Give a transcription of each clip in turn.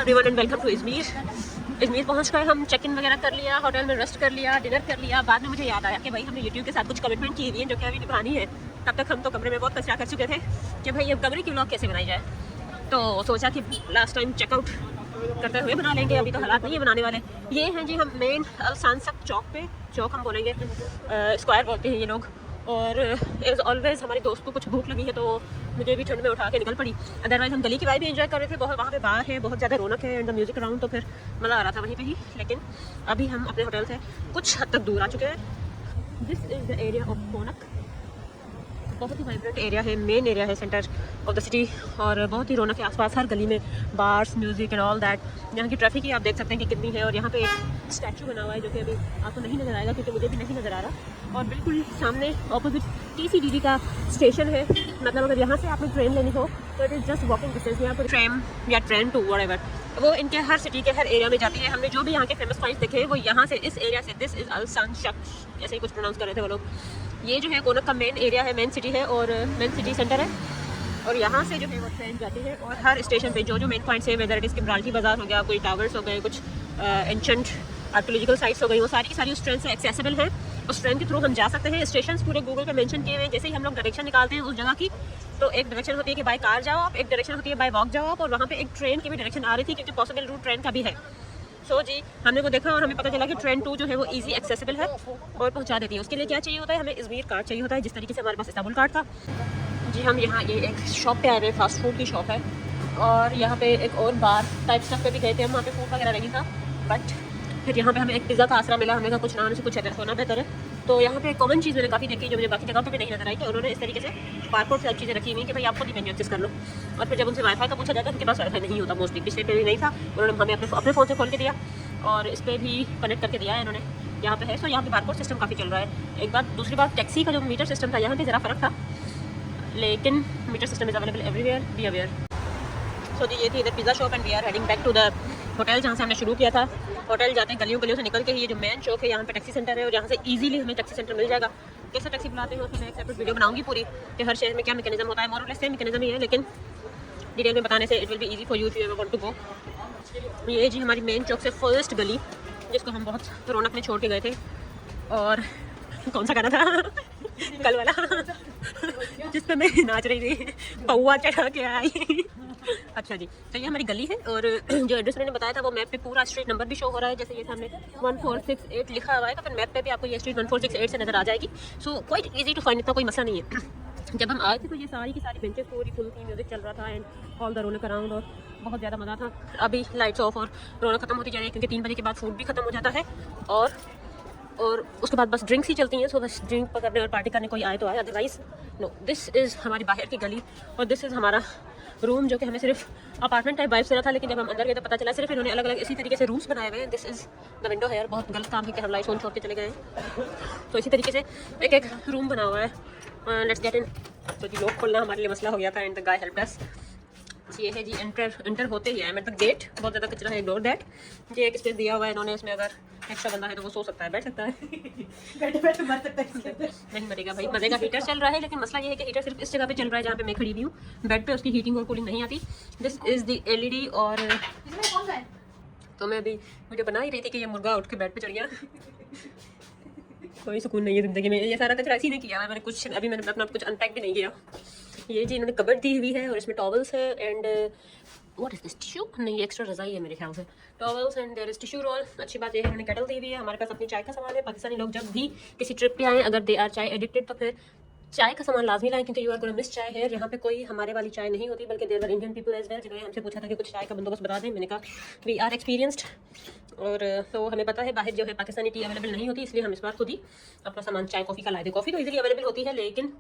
Everyone and welcome to Izmir. Izmir पहुंच गए हम, चेक इन वगैरह कर लिया, होटल में रेस्ट कर लिया, डिनर कर लिया। बाद में मुझे याद आया कि भाई हमने यूट्यूब के साथ कुछ कमिटमेंट की हुई है जो कि अभी निभानी है। तब तक हम तो कमरे में बहुत कचरा कर चुके थे कि भाई अब कमरे की व्लॉग कैसे बनाई जाए। तो सोचा कि लास्ट टाइम चेकआउट करते हुए बना लेंगे, अभी तो हालात नहीं है बनाने वाले। ये हैं जी हम मेन अलसानसक चौक पे, चौक हम बोलेंगे, स्क्वायर बोलते हैं ये लोग। और एज ऑलवेज हमारे दोस्त को कुछ भूख लगी है तो मुझे भी ठंड में उठा के निकल पड़ी। अदरवाइज हम गली की वाइब भी एंजॉय कर रहे थे, बहुत वहाँ पे बार है, बहुत ज़्यादा रौनक है एंड द म्यूजिक अराउंड, तो फिर मज़ा आ रहा था वहीं पे ही। लेकिन अभी हम अपने होटल से कुछ हद तक दूर आ चुके हैं। This is the area of Konak. बहुत ही वाइब्रेंट एरिया है, मेन एरिया है सेंटर ऑफ द सिटी, और बहुत ही रौनक है आसपास हर गली में, bars, music and all that. यहाँ की ट्रैफिक ही आप देख सकते हैं कि कितनी है। और यहाँ पे एक स्टैचू बना हुआ है जो कि अभी आपको नहीं नज़र आएगा क्योंकि मुझे भी नहीं नज़र आ रहा। और बिल्कुल सामने ऑपोजिट TCDD का स्टेशन है, मतलब अगर यहाँ से आपने ट्रेन लेनी हो तो it is just walking distance. यहाँ पर ट्रेन या ट्रेन टू व्हाटएवर वो इनके हर सिटी के हर एरिया में जाती है। हमने जो भी यहाँ के फेमस पॉइंट्स देखे वो यहाँ से, इस एरिया से, दिस इज़ अलसानसक ऐसे ही कुछ प्रोनाउंस कर रहे थे वो लोग। ये जो है कोनक का मेन एरिया है, मेन सिटी है और मेन सिटी सेंटर है। और यहाँ से जो है वो ट्रेन जाती है और हर स्टेशन पे जो जो मेन पॉइंट्स है, वेदर इट इज़ किम्ब्राल्टी बाजार हो गया, कोई टावर्स हो गए, कुछ एंशंट आर्कियोलॉजिकल साइट्स हो गई, वो सारी की सारी उस ट्रेन से एक्सेसिबल है। उस ट्रेन के थ्रू हम जा सकते हैं। स्टेशन पूरे गूगल पे मेंशन किए हुए हैं। जैसे ही हम लोग डायरेक्शन निकालते हैं उस जगह की, तो एक डायरेक्शन होती है कि बाय कार जाओ आप, एक डायरेक्शन होती है बाय वॉक जाओ आप। और वहाँ पे एक ट्रेन की भी डायरेक्शन आ रही थी क्योंकि पॉसिबल रूट ट्रेन का भी है। सो जी हमने वो देखा और हमें पता चला कि ट्रेन 2 जो है वो इजी एक्सेसिबल है और पहुंचा देती है। उसके लिए क्या चाहिए होता है, हमें इजमीर कार्ड चाहिए होता है, जिस तरीके से हमारे पास इस्तांबुल कार्ड था। जी हम यहाँ ये एक शॉप पे आए हुए, फास्ट फूड की शॉप है, और यहाँ पे एक और बार टाइप स्टफ पे भी गए थे हम, वहाँ पे फूड वगैरह नहीं था। बट फिर यहाँ पे हमें एक पिज़्ज़ा का आसरा मिला। हमें कहा कुछ ना से कुछ होना बेहतर है। तो यहाँ पे एक कॉमन चीज़ मैंने काफ़ी देखी जो मुझे बाकी जगह पे भी नहीं नजर आई, कि उन्होंने इस तरीके से बारकोड टाइप चीज़ें रखी हुई कि भाई आप खुद ही मेन्यू एक्सेस कर लो। और फिर जब उनसे वाईफाई का पूछा जाता है, उनके पास वाईफाई नहीं होता मोस्टली, पिछले पे भी नहीं था, उन्होंने हमें अपने फ़ोन से खोल के दिया और इस पर भी कनेक्ट करके दिया है इन्होंने। यहाँ पे है, सो यहाँ पे बारकोड सिस्टम काफ़ी चल रहा है। एक बात, दूसरी बात, टैक्सी का जो मीटर सिस्टम था यहाँ पे ज़रा फ़र्क था, लेकिन meter system is available everywhere, be aware. So जी ये थी इधर pizza shop and we are heading back to the hotel जहाँ से हमने शुरू किया था। होटल जाते हैं गलियों से निकल के ही ये जो मेन चौक है, यहाँ पे टैक्सी सेंटर है और यहाँ से इजीली हमें टैक्सी सेंटर मिल जाएगा। कैसे टैक्सी बुलाते हैं उसमें मैं एक सेपरेट वीडियो बनाऊंगी पूरी, कि हर शहर में क्या मैकेनिज्म होता है। मोर और लेस सेम मैकेनिज्म ही है, लेकिन डिटेल में बताने से it will be easy for you if you ever want to go. ये जी हमारी मेन चौक से फर्स्ट गली, जिसको हम बहुत रौनक में छोड़ के गए थे। और कौन सा गाना था कल वाला जिस पे मैं नाच रही थी, पौवा चढ़ा के आई। अच्छा जी, तो ये हमारी गली है और जो एड्रेस मैंने बताया था वो मैप पे पूरा स्ट्रीट नंबर भी शो हो रहा है। जैसे ये सामने 1468 लिखा हुआ है, तो फिर मैप पे भी आपको ये स्ट्रीट 1468 से नज़र आ जाएगी। So quite easy to find, इतना कोई मसला नहीं है। जब हम आए थे तो ये सारी की सारी बेंचेस पूरी फुल थी, म्यूजिक चल रहा था and all the Raunak around, और बहुत ज़्यादा मज़ा था। अभी लाइट्स ऑफ और रौनक खत्म होती जा रही है क्योंकि 3 बजे के बाद फूड भी खत्म हो जाता है और उसके बाद बस ड्रिंक्स ही चलती हैं। सो बस ड्रिंक करने और पार्टी करने कोई आए तो आए, अदरवाइज नो। दिस इज़ हमारी बाहर की गली और दिस इज़ हमारा रूम, जो कि हमें सिर्फ अपार्टमेंट टाइप वाइब से रहा था, लेकिन जब हम अंदर गए तो पता चला सिर्फ इन्होंने अलग अलग इसी तरीके से रूम्स बनाए हुए हैं। दिस इज़ द विंडो है, बहुत गलत काम है कि हम लाइट्स ऑन छोड़ के चले गए। तो इसी तरीके से एक एक रूम बना हुआ है। Let's get in. तो जी लोग खोलना हमारे लिए मसला हो गया था एंड द गाय हेल्प्ड अस। ये है जी एंटर होते ही आई एट द गेट, बहुत ज़्यादा कचरा है, इग्नोर दैट। ये एक स्पेस दिया हुआ है इन्होंने, इसमें अगर एक्स्ट्रा बंदा है तो वो सो सकता है, बैठ सकता है। बैठे मर सकता है, नहीं मरेगा भाई। मजे का हीटर चल रहा है, लेकिन मसला ये है कि हीटर सिर्फ इस जगह पे चल रहा है जहाँ पे मैं खड़ी हुई हूँ। बेड पे उसकी हीटिंग और कूलिंग नहीं आती। This is the LED। और तो मैं अभी वीडियो बना ही रही थी कि ये मुर्गा उठ के बेड पे चढ़ गया। कोई सुकून नहीं है ज़िंदगी में। ये सारा कचरा इसी ने किया है, मैंने कुछ अभी मैंने अपना कुछ अनपैक भी नहीं किया। ये जी इन्होंने कबर्ड दी हुई है और इसमें टॉवल्स है and what is this, tissue नहीं, ये एक्स्ट्रा रज़ाई है मेरे ख्याल से, towels and there is tissue roll. अच्छी बात ये है इन्होंने केटल दी हुई है। हमारे पास अपनी चाय का सामान है। पाकिस्तानी लोग जब भी किसी ट्रिप पे आए, अगर दे आर चाय एडिक्टेड, तो फिर चाय का सामान लाजमी लाएं, क्योंकि यू आर गोना मिस चाय है। यहाँ पे कोई हमारे वाली चाय नहीं होती, बल्कि there are Indian people as well, जिन्होंने हमसे पूछा था कि कुछ चाय का बंदोबस्त बता दें। मैंने कहा वी आर एक्सपीरियंस्ड, और तो हमें पता है बाहर जो है पाकिस्तानी टी अवेलेबल नहीं होती, इसलिए हम इस बार खुद ही अपना सामान चाय कॉफ़ी का लाए थे। कॉफ़ी तो इजीली अवेलेबल होती है, लेकिन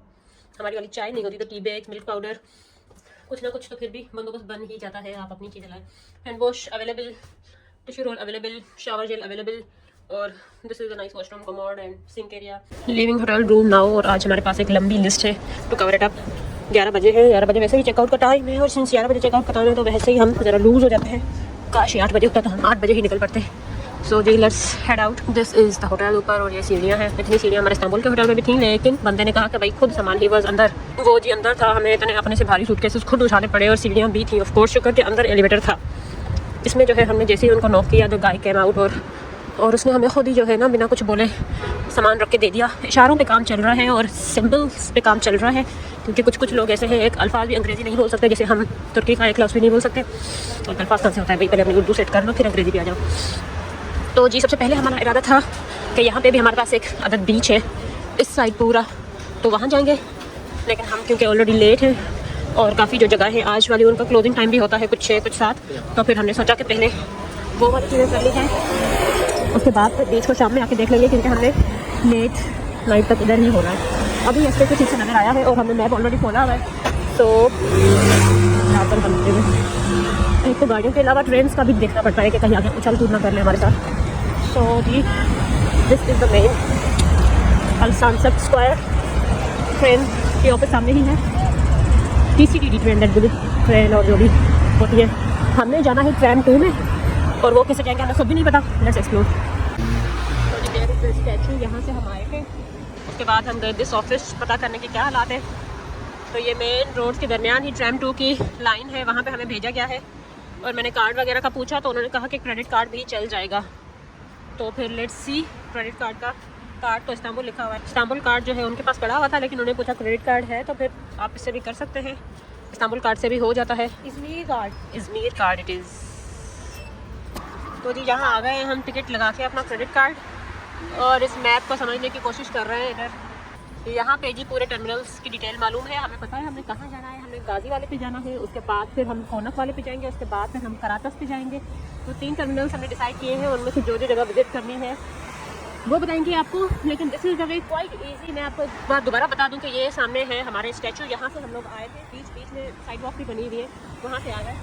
हमारी वाली चाय नहीं होती, तो टी बैग्स, मिल्क पाउडर, कुछ ना कुछ तो फिर भी बंदोबस्त बन ही जाता है। आप अपनी चीज़ें लाएं। Hand wash available, tissue roll available, shower gel available, और this is a nice washroom, commode and sink area. Living hotel room now. और आज हमारे पास एक लंबी लिस्ट है टू कवर इट अप। 11 बजे है, 11 बजे वैसे ही चेकआउट का टाइम है, और सिंस 11 बजे चेकआउट का टाइम है तो वैसे ही हम ज़रा लूज़ हो जाते हैं। काश 8 बजे होता तो हम 8 बजे ही निकल पड़ते। सो जी let's head out. This is the hotel ऊपर, और ये सीढ़ियाँ हैं। इतनी सीढ़ियाँ हमारे इस्तांबुल के होटल में भी थी, लेकिन बंदे ने कहा कि भाई खुद सामान ही बस अंदर, वो जी अंदर था, हमें इतने अपने से भारी सूटकेसेस खुद उठाने पड़े और सीढ़ियाँ भी थी। ऑफ कोर्स शुक्र के अंदर एलिवेटर था। इसमें जो है हमने जैसे ही उनको नॉक किया तो गाय कैम आउट और उसने हमें खुद ही जो है ना बिना कुछ बोले सामान रख के दे दिया। इशारों पे काम चल रहा है और सिंबल्स पे काम चल रहा है, क्योंकि कुछ लोग ऐसे हैं एक अल्फाज भी अंग्रेज़ी नहीं बोल सकते, जैसे हम तुर्की का एक लफ्ज़ भी नहीं बोल सकते। और अल्फाज कहाँ से होता है भाई, पहले अपनी उर्दू सेट कर लो फिर अंग्रेज़ी भी आ जाओ। तो जी सबसे पहले हमारा इरादा था कि यहाँ पे भी हमारे पास एक अदद बीच है इस साइड पूरा, तो वहाँ जाएंगे, लेकिन हम क्योंकि ऑलरेडी लेट हैं और काफ़ी जो जगह है आज वाली उनका क्लोजिंग टाइम भी होता है कुछ 6 कुछ 7, तो फिर हमने सोचा कि पहले वो वाली चीज़ें कर ली हैं, उसके बाद फिर बीच को शाम में आके देख लेंगे, क्योंकि हमने लेट नाइट तक इधर ही होना है। अभी ऐसे कुछ ठीक से नज़र आया है और हमने मैप ऑलरेडी खोला हुआ है, तो यहाँ पर बनते हुए एक तो गाड़ियों के अलावा ट्रेन का भी देखना पड़ता है कि कहीं आगे उछल कूद ना कर ले हमारे साथ। तो जी दिस इज़ द मेन अल सनसेट स्क्वायर, ट्रेन के ऑफिस सामने ही है, TCTD train, that good train और जो भी होती है। हमने जाना है ट्रैम 2 में और वो कैसे जाएंगे हमें खुद भी नहीं पता। Let's explore. तो देयर इज द स्टैचू, यहाँ से हम आए थे, उसके बाद हम गए दिस ऑफिस पता करने के क्या हालात है। तो ये मेन रोड के दरमियान ही ट्रैम 2 की लाइन है, वहाँ पे हमें भेजा गया है और मैंने कार्ड वगैरह का पूछा तो उन्होंने कहा कि क्रेडिट कार्ड भी चल जाएगा। तो फिर लेट्स सी, क्रेडिट कार्ड का कार्ड तो इस्तांबुल लिखा हुआ है, इस्तांबुल कार्ड जो है उनके पास पड़ा हुआ था, लेकिन उन्होंने पूछा क्रेडिट कार्ड है तो फिर आप इससे भी कर सकते हैं, इस्तांबुल कार्ड से भी हो जाता है। इज़मीर कार्ड इट इज़। तो जी यहाँ आ गए हैं हम टिकट लगा के अपना क्रेडिट कार्ड और इस मैप को समझने की कोशिश कर रहे हैं इधर। यहाँ पे जी पूरे टर्मिनल्स की डिटेल मालूम है, हमें पता है हमने कहाँ जाना है। हमें गाजी वाले पे जाना है, उसके बाद फिर हम कोनक वाले पे जाएंगे, उसके बाद फिर हम करातस पे जाएंगे। तो 3 टर्मिनल्स हमने डिसाइड किए हैं, उनमें से जो जगह विजिट करनी है वो बताएंगे आपको। लेकिन this is way quite easy. मैं आपको एक बार दोबारा बता दूं कि ये सामने है हमारे स्टैचू, यहाँ से हम लोग आए थे, बीच में साइड वॉक भी बनी हुई है, वहाँ से आ गए।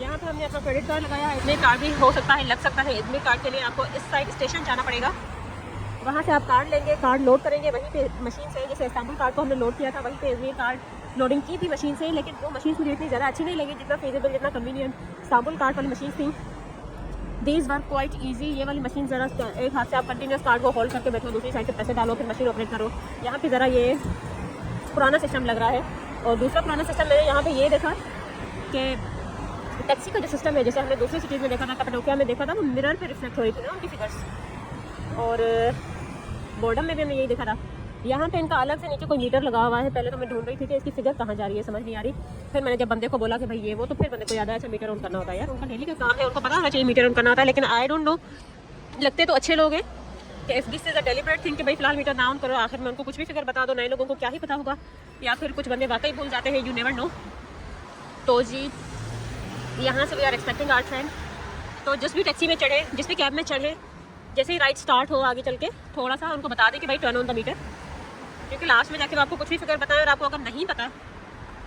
यहाँ पर हमने अपना क्रेडिट कार्ड लगाया, इज़मीर कार्ड भी हो सकता है, लग सकता है। इज़मीर कार्ड के लिए आपको इस साइड स्टेशन जाना पड़ेगा, वहाँ से आप कार्ड लेंगे, कार्ड लोड करेंगे वहीं पे मशीन से, जैसे इस्तांबुल कार्ड को हमने लोड किया था वहीं पे इज़मीर कार्ड लोडिंग की थी मशीन से, लेकिन वो मशीन मुझे इतनी ज़्यादा अच्छी नहीं लगी जितना फेजेबल, जितना कन्वीनियंट इस्तांबुल कार्ड वाली मशीन थी। These were quite easy. ये वाली मशीन ज़रा एक हाथ से आप कंटिन्यूस कार्ड को होल्ड करके बैठो, दूसरी साइड से पैसे डालो, फिर मशीन ऑपरेट करो। यहाँ पे ज़रा ये पुराना सिस्टम लग रहा है। और दूसरा पुराना सिस्टम मैंने यहाँ पे ये देखा कि टैक्सी का जो सिस्टम है, जैसे हमने दूसरी सिटीज़ में देखा था, कपड़ोकिया में देखा था, वो मिरर पे रिफ्लेक्ट हो रही थी ना उनकी फिगर्स। और बोर्डम में भी हमने यही देखा था। यहाँ पे इनका अलग से नीचे कोई मीटर लगा हुआ है। पहले तो मैं ढूंढ रही थी कि इसकी फिगर कहाँ जा रही है, समझ नहीं आ रही। फिर मैंने जब बंदे को बोला कि भाई ये वो, तो फिर बंदे को याद आया अच्छा मीटर ऑन करना होता है। यार उनका डेली का काम है, उनको पता होना चाहिए मीटर ऑन करना होता है, लेकिन आई डोंट नो, लगते तो अच्छे लोग हैं कि if this is a deliberate thing कि भाई फिलहाल मीटर ना ऑन करो, आखिर में उनको कुछ भी फिगर बता दो, नए लोगों को क्या ही पता होगा, या फिर कुछ बंदे वाकई भूल जाते हैं, यू नेवर नो। तो जी यहाँ से we are expecting our train. तो जिस भी टैक्सी में चढ़े, जिस भी कैब में चढ़े, जैसे ही राइड स्टार्ट हो आगे चल के थोड़ा सा उनको बता दें कि भाई टर्न ऑन द मीटर, क्योंकि लास्ट में जाके वो आपको कुछ भी फिगर बताएं और आपको अगर नहीं पता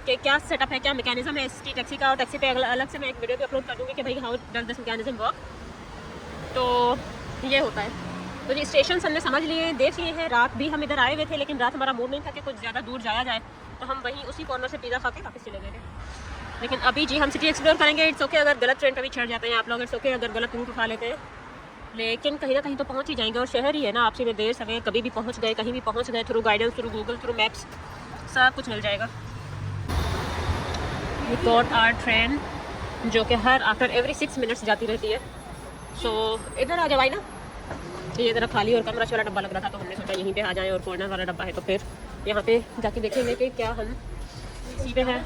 कि क्या सेटअप है, क्या मैकेनिज्म है इसकी टैक्सी का, और टैक्सी पे अलग से मैं एक वीडियो भी अपलोड कर दूँगी कि भाई how does this mechanism work. तो ये होता है। तो जी स्टेशन हमने समझ लिए, देख लिए हैं। रात भी हम इधर आए हुए थे, लेकिन रात हमारा मूड नहीं था कि कुछ ज़्यादा दूर जाया जाए, तो हम वहीं उसी कॉर्नर से पिज़्ज़ा खा के वापस चले गए थे। लेकिन अभी जी हम सिटी एक्सप्लोर करेंगे। इट्स ओके अगर गलत ट्रेन पर भी चढ़ जाते हैं आप लोग, इट्स ओके अगर गलत रूट उठा लेते हैं, लेकिन कहीं ना कहीं तो पहुंच ही जाएंगे। और शहर ही है ना, आपसे में देर समय कभी भी पहुंच गए, कहीं भी पहुंच गए, through guidance, through Google, through maps, सब कुछ मिल जाएगा। वी गॉट आवर ट्रेन जो कि हर आफ्टर एवरी 6 मिनट्स जाती रहती है। सो इधर आ जाए ना, ये ज़रा खाली और कम रश वाला डब्बा लग रहा था, तो हमने सोचा यहीं पे आ जाएं, और कॉर्नर वाला डब्बा है तो फिर यहाँ पे जाके देखेंगे कि क्या हम इसी पे हैं।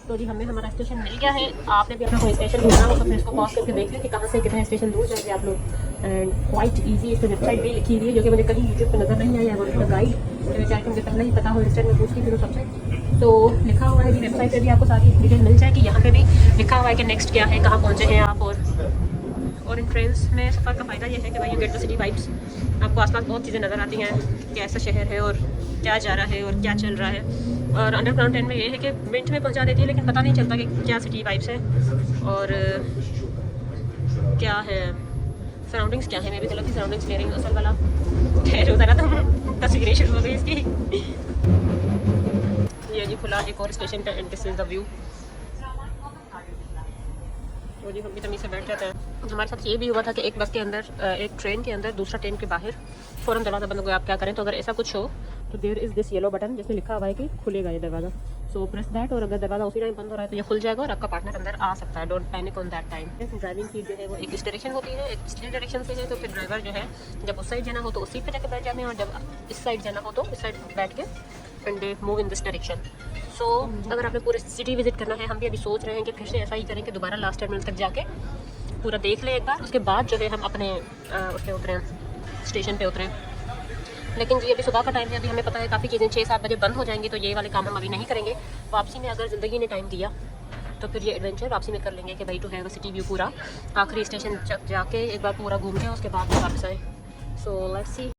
तो जी हमें हमारा स्टेशन मिल गया है। आपने भी अपना कोई स्टेशन ढूंढना हो तो फिर इसको पॉज करके देख लें कि कहाँ से कितने स्टेशन दूर जाएंगे आप लोग। एंड क्वाइट इजी, इस पर वेबसाइट भी लिखी हुई है जो कि मुझे कहीं यूट्यूब पर नज़र नहीं आई है। गाइड तो चाहे मुझे पहले ही पता हो, इंस्टेंट में पूछ के फिर सबसे तो लिखा हुआ है कि वेबसाइट पर भी आपको सारी डिटेल मिल जाएगी। यहाँ पर भी लिखा हुआ है कि नेक्स्ट क्या है, कहाँ पहुँचे हैं आप। और इन ट्रेन्स में सफ़र का फ़ायदा यह है कि भाई you get the city vibes, आपको आसपास बहुत चीज़ें नज़र आती हैं, कैसा शहर है और क्या जा रहा है और क्या चल रहा है। और अंडरग्राउंड ट्रेन में ये है कि मिनट में पहुंचा देती है, लेकिन पता नहीं चलता कि क्या सिटी वाइब्स है और क्या है, सराउंडिंग्स क्या है। मैं भी गलत ही सराउंडिंग्स ले रही हूँ असल वाला। खैर ज़रा तो तस्वीरें शुरू हो गई इसकी। ये जी खुला एक और स्टेशन का, and this is the view. तो जी हम भी तमीज़ से बैठ जाते हैं। हमारे साथ ये भी हुआ था कि एक बस के अंदर, एक ट्रेन के अंदर, दूसरा ट्रेन के बाहर फ़ौरन दरवाज़ा बंद हो गया। आप क्या करें तो अगर ऐसा कुछ हो तो there is this yellow button जिसमें लिखा हुआ है कि खुलेगा ये दरवाज़ा। सो प्रेस दैट, और अगर दरवाजा उसी टाइम बंद हो रहा है तो ये खुल जाएगा और आपका पार्टनर अंदर आ सकता है। Don't panic on that time. Driving seat जो है वो एक इस डायरेक्शन होती है, एक इस डायरेक्शन से है, तो फिर ड्राइवर जो है जब उस साइड जाना हो तो उस सीट पे जाके बैठ जाते हैं, और जब इस साइड जाना हो तो इस साइड बैठ के and move in this direction. So अगर आपने पूरे सिटी विजिट करना है, हम भी अभी सोच रहे हैं कि फिर से ऐसा ही करें कि दोबारा लास्ट टर्मिनल तक जाके पूरा देख लें एक बार, उसके बाद जो है हम अपने उसके उतरें, स्टेशन पे उतरें। लेकिन जी अभी सुबह का टाइम है, अभी हमें पता है काफ़ी चीज़ें 6-7 बजे बंद हो जाएंगी, तो ये वाले काम हम अभी नहीं करेंगे। वापसी में अगर ज़िंदगी ने टाइम दिया तो फिर ये एडवेंचर वापसी में कर लेंगे कि भाई to have a city view पूरा आखिरी स्टेशन जाके एक बार पूरा घूम के उसके बाद वापस आए। So let's see.